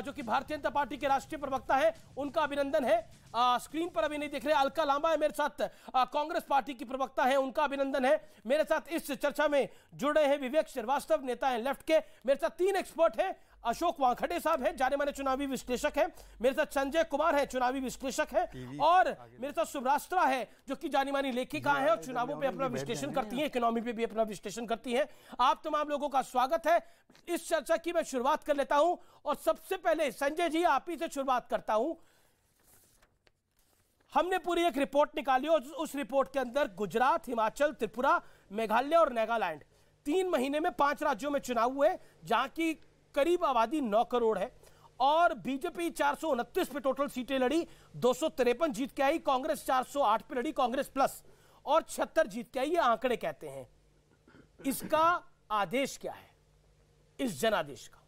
जो कि भारतीय जनता पार्टी के राष्ट्रीय प्रवक्ता है, उनका अभिनंदन है। स्क्रीन पर अभी नहीं दिख रहे, अलका लांबा है मेरे साथ, कांग्रेस पार्टी की प्रवक्ता है, उनका अभिनंदन है। मेरे साथ इस चर्चा में जुड़ रहे हैं विवेक श्रीवास्तव, नेता हैं लेफ्ट के। मेरे साथ 3 एक्सपर्ट हैं। अशोक वानखड़े साहब हैं, जाने माने चुनावी विश्लेषक हैं। मेरे साथ संजय कुमार है, चुनावी विश्लेषक है। और मेरे साथ सुभ्रास्त्रा है, जो कि जानी मानी लेखिका है और चुनावों पे अपना विश्लेषण करती है, इकोनॉमी पे भी अपना विश्लेषण करती है। आप तमाम लोगों का स्वागत है। इस चर्चा की मैं शुरुआत कर लेता हूं और सबसे पहले संजय जी आप ही से शुरुआत करता हूं। हमने पूरी एक रिपोर्ट निकाली और उस रिपोर्ट के अंदर गुजरात, हिमाचल, त्रिपुरा, मेघालय और नागालैंड 3 महीने में 5 राज्यों में चुनाव हुए, जहां की करीब आबादी 9 करोड़ है। और बीजेपी 429 पे टोटल सीटें लड़ी, 253 जीत के आई। कांग्रेस 408 पे लड़ी, कांग्रेस प्लस, और 76 जीत के आई। ये आंकड़े कहते हैं। इसका आदेश क्या है, इस जनादेश का?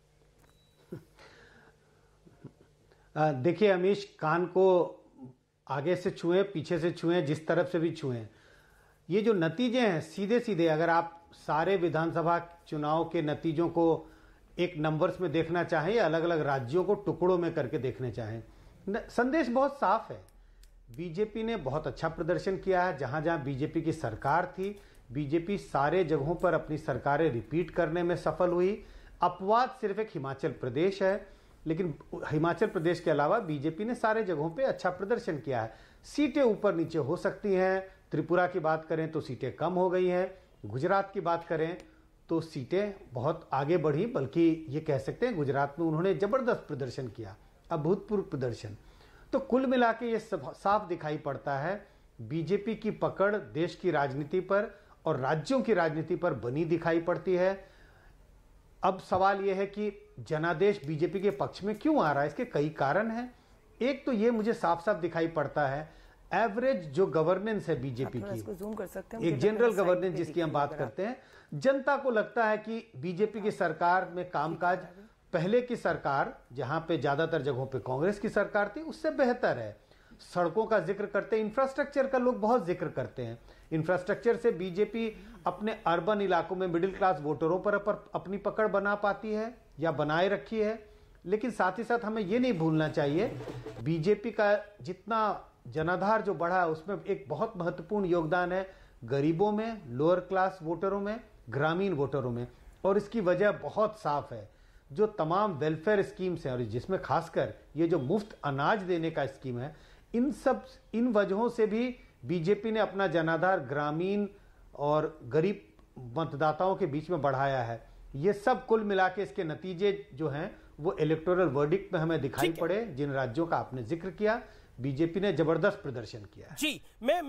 देखिए अमीश, कान को आगे से छुए, पीछे से छुए, जिस तरफ से भी छुए, ये जो नतीजे हैं सीधे सीधे, अगर आप सारे विधानसभा चुनाव के नतीजों को एक नंबर्स में देखना चाहें या अलग अलग राज्यों को टुकड़ों में करके देखने चाहें, संदेश बहुत साफ है। बीजेपी ने बहुत अच्छा प्रदर्शन किया है। जहां जहां बीजेपी की सरकार थी, बीजेपी सारे जगहों पर अपनी सरकारें रिपीट करने में सफल हुई। अपवाद सिर्फ एक हिमाचल प्रदेश है, लेकिन हिमाचल प्रदेश के अलावा बीजेपी ने सारे जगहों पे अच्छा प्रदर्शन किया है। सीटें ऊपर नीचे हो सकती हैं। त्रिपुरा की बात करें तो सीटें कम हो गई हैं। गुजरात की बात करें तो सीटें बहुत आगे बढ़ी, बल्कि ये कह सकते हैं गुजरात में उन्होंने जबरदस्त प्रदर्शन किया, अभूतपूर्व प्रदर्शन। तो कुल मिला के ये साफ दिखाई पड़ता है बीजेपी की पकड़ देश की राजनीति पर और राज्यों की राजनीति पर बनी दिखाई पड़ती है। अब सवाल यह है कि जनादेश बीजेपी के पक्ष में क्यों आ रहा है। इसके कई कारण हैं। एक तो ये मुझे साफ साफ दिखाई पड़ता है, एवरेज जो गवर्नेंस है बीजेपी की, एक जनरल गवर्नेंस जिसकी हम बात करते हैं, जनता को लगता है कि बीजेपी की सरकार में कामकाज पहले की सरकार, जहां पे ज्यादातर जगहों पे कांग्रेस की सरकार थी, उससे बेहतर है। सड़कों का जिक्र करते हैं, इंफ्रास्ट्रक्चर का लोग बहुत जिक्र करते हैं। इंफ्रास्ट्रक्चर से बीजेपी अपने अर्बन इलाकों में मिडिल क्लास वोटरों पर अपनी पकड़ बना पाती है या बनाए रखी है। लेकिन साथ ही साथ हमें यह नहीं भूलना चाहिए, बीजेपी का जितना जनाधार जो बढ़ा है उसमें एक बहुत महत्वपूर्ण योगदान है गरीबों में, लोअर क्लास वोटरों में, ग्रामीण वोटरों में। और इसकी वजह बहुत साफ है। जो तमाम वेलफेयर स्कीम्स हैं और जिसमें खासकर ये जो मुफ्त अनाज देने का स्कीम है, इन वजहों से भी बीजेपी ने अपना जनाधार ग्रामीण और गरीब मतदाताओं के बीच में बढ़ाया है। ये सब कुल मिला के इसके नतीजे जो हैं वो इलेक्टोरल वर्डिक्ट में हमें दिखाई पड़े। जिन राज्यों का आपने जिक्र किया, बीजेपी ने जबरदस्त प्रदर्शन किया है। जी, मैं